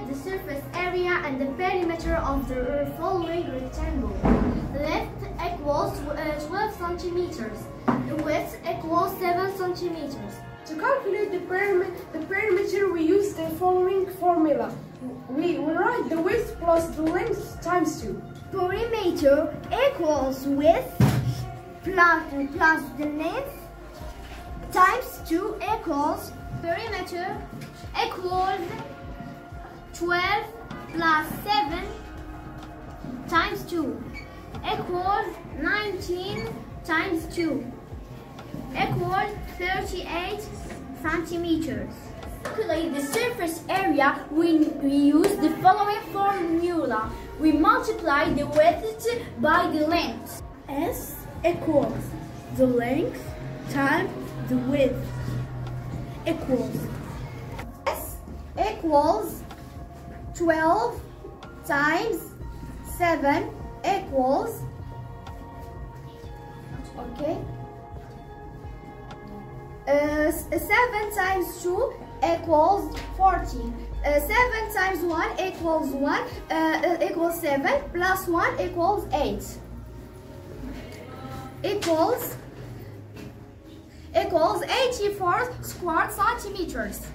the surface area and the perimeter of the following rectangle. Length equals 12 centimeters. Width equals 7 centimeters. To calculate the perimeter, we use the following formula. We write the width plus the length times 2. Perimeter equals width plus the length times 2 equals perimeter equals 12 plus 7 times 2 equals 19 times 2 equals 38 centimeters. To calculate the surface area, we use the following formula. We multiply the width by the length. S equals the length times the width equals S equals 12 times 7 equals 7 times 2 equals 14. 7 times 1 equals 1 equals 7 plus 1 equals 8 equals 84 square centimeters.